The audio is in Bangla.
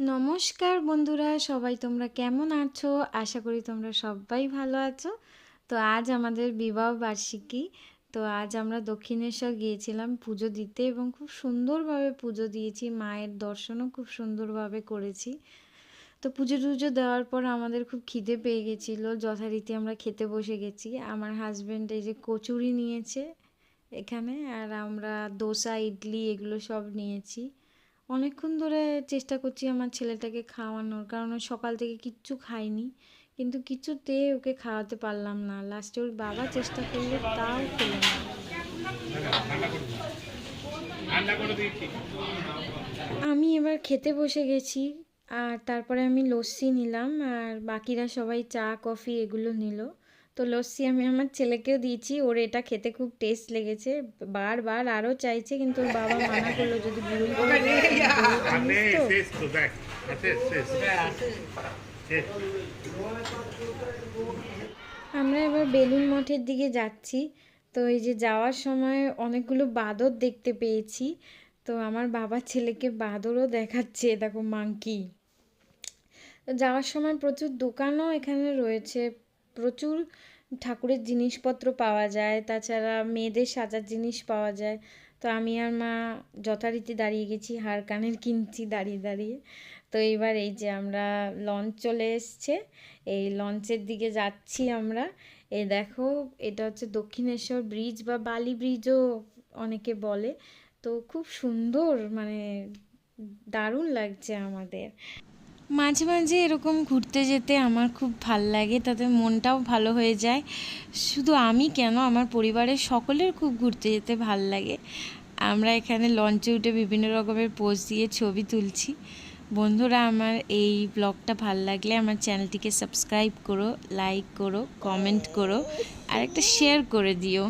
নমস্কার বন্ধুরা, সবাই তোমরা কেমন আছো? আশা করি তোমরা সবাই ভালো আছো। তো আজ আমাদের বিবাহ বার্ষিকী। তো আজ আমরা দক্ষিণেশ্বর গিয়েছিলাম পুজো দিতে এবং খুব সুন্দরভাবে পুজো দিয়েছি। মায়ের দর্শনও খুব সুন্দরভাবে করেছি। তো পুজো টুজো দেওয়ার পর আমাদের খুব খিদে পেয়ে গেছিলো, যথারীতি আমরা খেতে বসে গেছি। আমার হাজব্যান্ড এই যে কচুরি নিয়েছে এখানে, আর আমরা দোসা ইডলি এগুলো সব নিয়েছি। অনেকক্ষণ ধরে চেষ্টা করছি আমার ছেলেটাকে খাওয়ানোর, কারণ ও সকাল থেকে কিচ্ছু খায়নি, কিন্তু কিছুতেই ওকে খাওয়াতে পারলাম না। লাস্টে ওর বাবা চেষ্টা করলো, তাও খেলো না। আমি এবার খেতে বসে গেছি, আর তারপরে আমি লস্যি নিলাম, আর বাকিরা সবাই চা কফি এগুলো নিল। তো লস্যি আমি আমার ছেলেকেও দিয়েছি, ওর এটা খেতে খুব টেস্ট লেগেছে, বারবার আরও চাইছে, কিন্তু ওর বাবা মানা করলো যদি ভুল করে আমরা এবার বেলুন মঠের দিকে যাচ্ছি। তো এই যে যাওয়ার সময় অনেকগুলো বাঁদর দেখতে পেয়েছি। তো আমার বাবা ছেলেকে বাঁদরও দেখাচ্ছে, দেখো মাংকি। যাওয়ার সময় প্রচুর দোকানও এখানে রয়েছে, প্রচুর ঠাকুরের জিনিসপত্র পাওয়া যায়, তাছাড়া মেয়েদের সাজার জিনিস পাওয়া যায়। তো আমি আর মা যথারীতি দাঁড়িয়ে গেছি, হার কানের কিনছি দাঁড়িয়ে দাঁড়িয়ে। তো এইবার এই যে আমরা লঞ্চ চলে এসছে, এই লঞ্চের দিকে যাচ্ছি আমরা। এই দেখো, এটা হচ্ছে দক্ষিণেশ্বর ব্রিজ বা বালি ব্রিজও অনেকে বলে। তো খুব সুন্দর, মানে দারুণ লাগছে আমাদের। মাঝে মাঝে এরকম ঘুরতে যেতে আমার খুব ভাল লাগে, তাতে মনটাও ভালো হয়ে যায়। শুধু আমি কেন, আমার পরিবারের সকলের খুব ঘুরতে যেতে ভাল লাগে। আমরা এখানে লঞ্চে উঠে বিভিন্ন রকমের পোজ দিয়ে ছবি তুলছি। বন্ধুরা, আমার এই ব্লগটা ভাল লাগলে আমার চ্যানেলটিকে সাবস্ক্রাইব করো, লাইক করো, কমেন্ট করো, আর একটা শেয়ার করে দিও।